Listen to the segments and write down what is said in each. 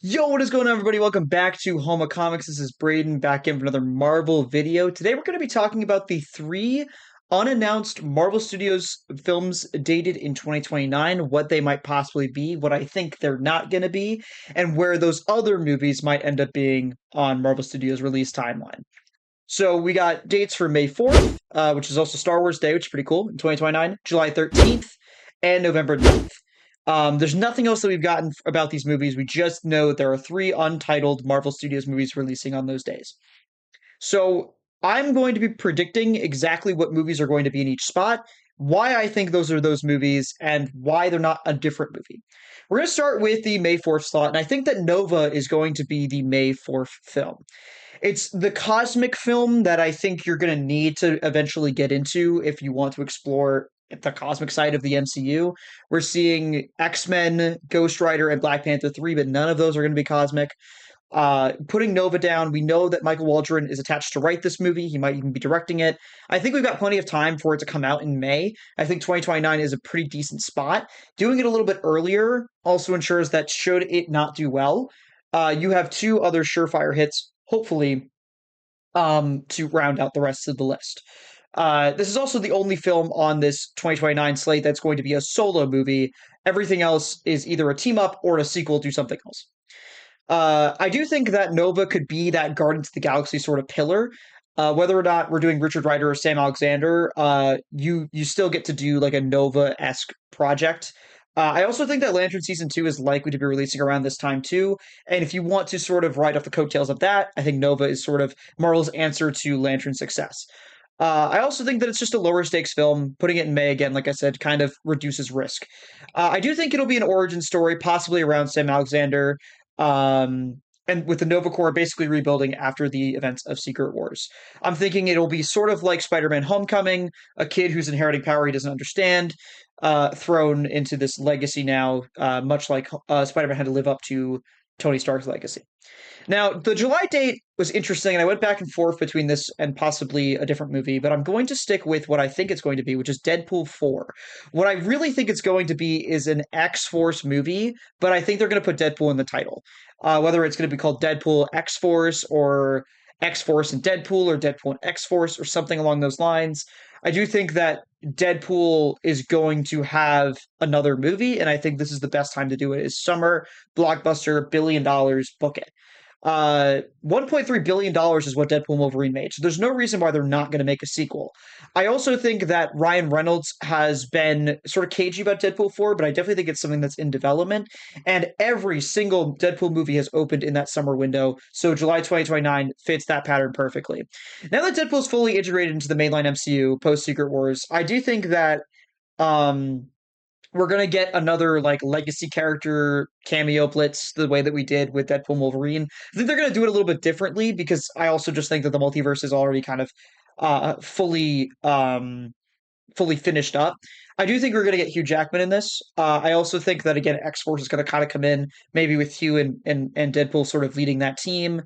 Yo, what is going on, everybody? Welcome back to Home of Comics. This is Brayden back in for another Marvel video. Today, we're going to be talking about the three unannounced Marvel Studios films dated in 2029, what they might possibly be, what I think they're not going to be, and where those other movies might end up being on Marvel Studios' release timeline. So, we got dates for May 4th, which is also Star Wars Day, which is pretty cool, in 2029, July 13th, and November 9th. There's nothing else that we've gotten about these movies. We just know that there are three untitled Marvel Studios movies releasing on those days. So I'm going to be predicting exactly what movies are going to be in each spot, why I think those are those movies, and why they're not a different movie. We're going to start with the May 4th slot, and I think that Nova is going to be the May 4th film. It's the cosmic film that I think you're going to need to eventually get into if you want to explore the cosmic side of the MCU. We're seeing X-Men, Ghost Rider, and Black Panther 3, but none of those are going to be cosmic. Putting Nova down, we know that Michael Waldron is attached to write this movie. He might even be directing it. I think we've got plenty of time for it to come out in May. I think 2029 is a pretty decent spot. Doing it a little bit earlier also ensures that should it not do well, you have two other surefire hits, hopefully, to round out the rest of the list. This is also the only film on this 2029 slate that's going to be a solo movie. Everything else is either a team up or a sequel to something else. I do think that Nova could be that Guardians of the Galaxy sort of pillar. Whether or not we're doing Richard Rider or Sam Alexander, you still get to do like a Nova-esque project. I also think that Lantern Season 2 is likely to be releasing around this time too. And if you want to sort of ride off the coattails of that, I think Nova is sort of Marvel's answer to Lantern's success. I also think that it's just a lower stakes film. Putting it in May again, like I said, kind of reduces risk. I do think it'll be an origin story, possibly around Sam Alexander, um, and with the Nova Corps basically rebuilding after the events of Secret Wars. I'm thinking it'll be sort of like Spider-Man: Homecoming, a kid who's inheriting power he doesn't understand, thrown into this legacy now, much like Spider-Man had to live up to Tony Stark's legacy. Now, the July date was interesting, and I went back and forth between this and possibly a different movie, but I'm going to stick with what I think it's going to be, which is Deadpool 4. What I really think it's going to be is an X Force movie, but I think they're going to put Deadpool in the title. Whether it's going to be called Deadpool X Force or X Force and Deadpool or Deadpool and X Force or something along those lines. I do think that Deadpool is going to have another movie, and I think this is the best time to do it. Is summer blockbuster, $1 billion, book it. $1.3 billion is what Deadpool and Wolverine made. So there's no reason why they're not going to make a sequel. I also think that Ryan Reynolds has been sort of cagey about Deadpool 4, but I definitely think it's something that's in development. And every single Deadpool movie has opened in that summer window. So July 2029 fits that pattern perfectly. Now that Deadpool's fully integrated into the mainline MCU post Secret Wars, I do think that um we're gonna get another like legacy character cameo blitz the way that we did with Deadpool and Wolverine. I think they're gonna do it a little bit differently because I also just think that the multiverse is already kind of fully finished up. I do think we're gonna get Hugh Jackman in this. I also think that again X Force is gonna kind of come in maybe with Hugh and Deadpool sort of leading that team.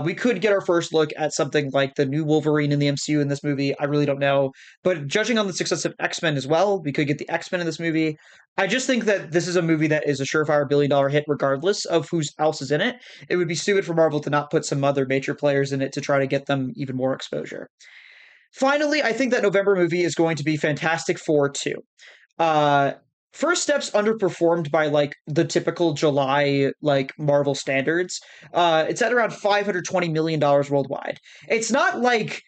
We could get our first look at something like the new Wolverine in the MCU in this movie. I really don't know. But judging on the success of X-Men as well, we could get the X-Men in this movie. I just think that this is a movie that is a surefire $1 billion hit regardless of who else is in it. It would be stupid for Marvel to not put some other major players in it to try to get them even more exposure. Finally, I think that November movie is going to be Fantastic Four 2. Uh, First Steps underperformed by like the typical July like Marvel standards. It's at around $520 million worldwide. It's not like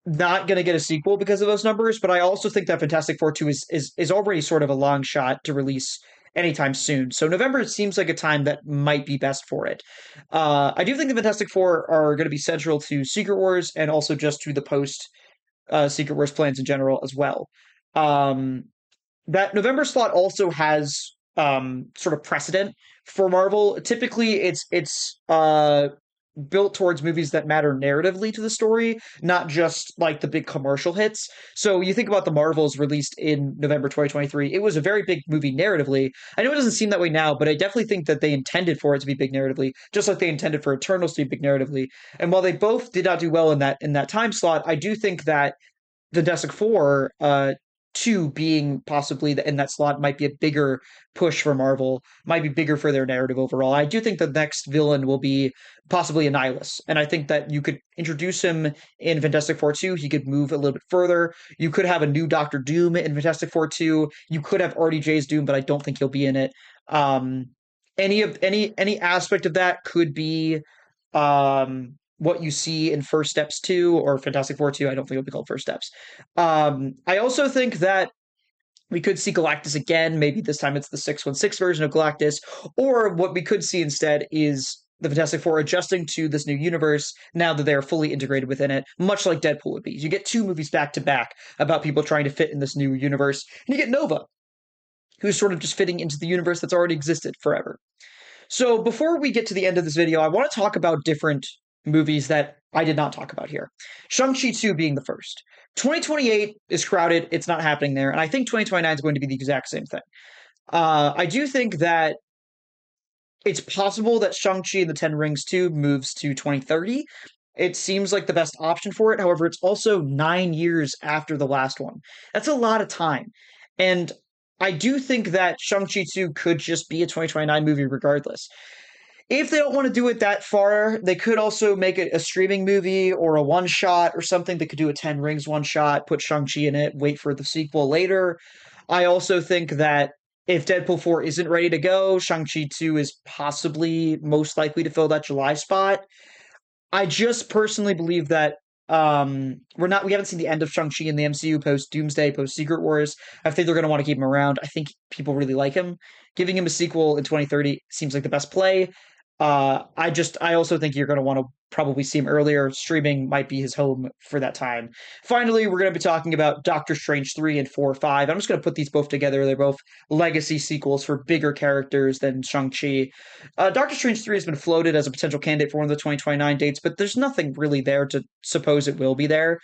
not going to get a sequel because of those numbers, but I also think that Fantastic Four 2 is already sort of a long shot to release anytime soon. So November seems like a time that might be best for it. I do think the Fantastic Four are going to be central to Secret Wars and also just to the post Secret Wars plans in general as well. Um, that November slot also has sort of precedent for Marvel. Typically, it's built towards movies that matter narratively to the story, not just like the big commercial hits. So you think about the Marvels released in November 2023, it was a very big movie narratively. I know it doesn't seem that way now, but I definitely think that they intended for it to be big narratively, just like they intended for Eternals to be big narratively. And while they both did not do well in that time slot, I do think that the Fantastic Four 2 being possibly in that slot might be a bigger push for Marvel, might be bigger for their narrative overall. I do think the next villain will be possibly Annihilus, and I think that you could introduce him in Fantastic Four 2. He could move a little bit further. You could have a new Doctor Doom in Fantastic Four 2. You could have RDJ's Doom, but I don't think he'll be in it. Um, any aspect of that could be what you see in First Steps 2 or Fantastic Four 2. I don't think it'll be called First Steps. I also think that we could see Galactus again. Maybe this time it's the 616 version of Galactus. Or what we could see instead is the Fantastic Four adjusting to this new universe now that they're fully integrated within it, much like Deadpool would be. You get 2 movies back to back about people trying to fit in this new universe. And you get Nova, who's sort of just fitting into the universe that's already existed forever. So before we get to the end of this video, I want to talk about different movies that I did not talk about here. Shang-Chi 2 being the first. 2028 is crowded. It's not happening there. And I think 2029 is going to be the exact same thing. I do think that it's possible that Shang-Chi and the Ten Rings 2 moves to 2030. It seems like the best option for it. However, it's also 9 years after the last one. That's a lot of time. And I do think that Shang-Chi 2 could just be a 2029 movie regardless. If they don't want to do it that far, they could also make it a streaming movie or a one shot or something. They could do a 10 Rings one shot, put Shang-Chi in it, wait for the sequel later. I also think that if Deadpool 4 isn't ready to go, Shang-Chi 2 is possibly most likely to fill that July spot. I just personally believe that we haven't seen the end of Shang-Chi in the MCU post Doomsday, post Secret Wars. I think they're going to want to keep him around. I think people really like him. Giving him a sequel in 2030 seems like the best play. I also think you're going to want to probably see him earlier. Streaming might be his home for that time. Finally, we're going to be talking about Doctor Strange 3 and 4, 5. I'm just going to put these both together. They're both legacy sequels for bigger characters than Shang-Chi. Doctor Strange 3 has been floated as a potential candidate for one of the 2029 dates, but there's nothing really there to suppose it will be there.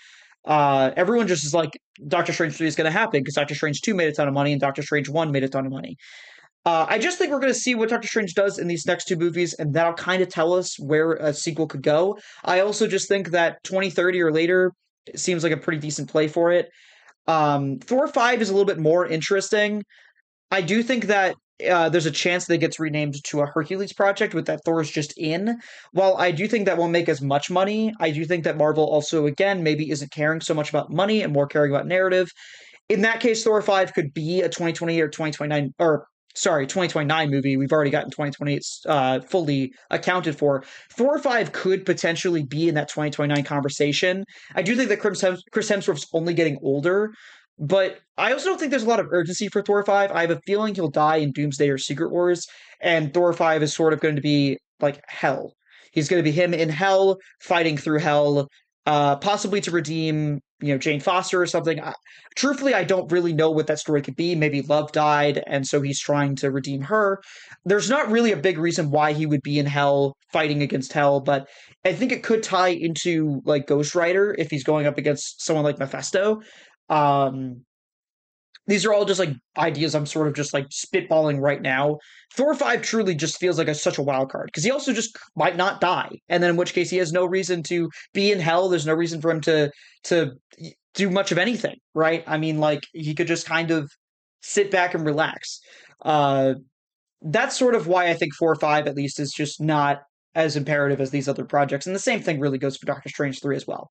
Everyone just is like, Doctor Strange 3 is going to happen because Doctor Strange 2 made a ton of money and Doctor Strange 1 made a ton of money. I just think we're going to see what Doctor Strange does in these next 2 movies, and that'll kind of tell us where a sequel could go. I also just think that 2030 or later seems like a pretty decent play for it. Thor 5 is a little bit more interesting. I do think that there's a chance that it gets renamed to a Hercules project with that Thor's just in. While I do think that won't make as much money, I do think that Marvel also, again, maybe isn't caring so much about money and more caring about narrative. In that case, Thor 5 could be a 2020 or 2029, or sorry, 2029 movie. We've already gotten 2028 fully accounted for. Thor 5 could potentially be in that 2029 conversation. I do think that Chris Hemsworth's only getting older, but I also don't think there's a lot of urgency for Thor 5. I have a feeling he'll die in Doomsday or Secret Wars, and Thor 5 is sort of going to be like hell. He's going to be him in hell, fighting through hell, possibly to redeem, Jane Foster or something. Truthfully, I don't really know what that story could be. Maybe love died, and so he's trying to redeem her. There's not really a big reason why he would be in hell, fighting against hell, but I think it could tie into like Ghost Rider if he's going up against someone like Mephisto. Um, these are all just like ideas I'm sort of just like spitballing right now. Thor 5 truly just feels like such a wild card because he also just might not die. And then in which case he has no reason to be in hell. There's no reason for him to do much of anything, right? I mean, like he could just kind of sit back and relax. That's sort of why I think 4 or 5 at least is just not as imperative as these other projects. And the same thing really goes for Doctor Strange 3 as well.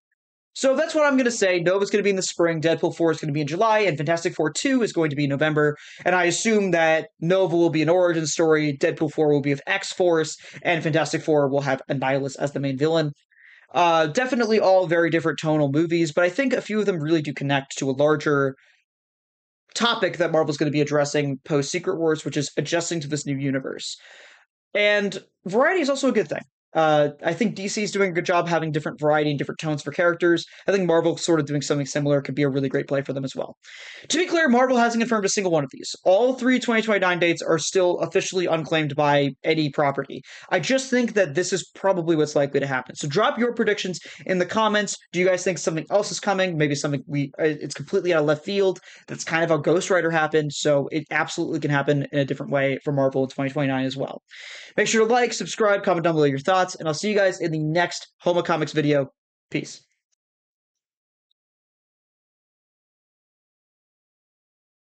So that's what I'm going to say. Nova's going to be in the spring, Deadpool 4 is going to be in July, and Fantastic Four 2 is going to be in November. And I assume that Nova will be an origin story, Deadpool 4 will be of X-Force, and Fantastic Four will have Annihilus as the main villain. Definitely all very different tonal movies, but I think a few of them really do connect to a larger topic that Marvel's going to be addressing post-Secret Wars, which is adjusting to this new universe. And variety is also a good thing. I think DC is doing a good job having different variety and different tones for characters. I think Marvel sort of doing something similar could be a really great play for them as well. To be clear, Marvel hasn't confirmed a single one of these. All 3 2029 dates are still officially unclaimed by any property. I just think that this is probably what's likely to happen. So drop your predictions in the comments. Do you guys think something else is coming? Maybe something it's completely out of left field. That's kind of how Ghost Rider happened. So it absolutely can happen in a different way for Marvel in 2029 as well. Make sure to like, subscribe, comment down below your thoughts, and I'll see you guys in the next Homa Comics video. Peace.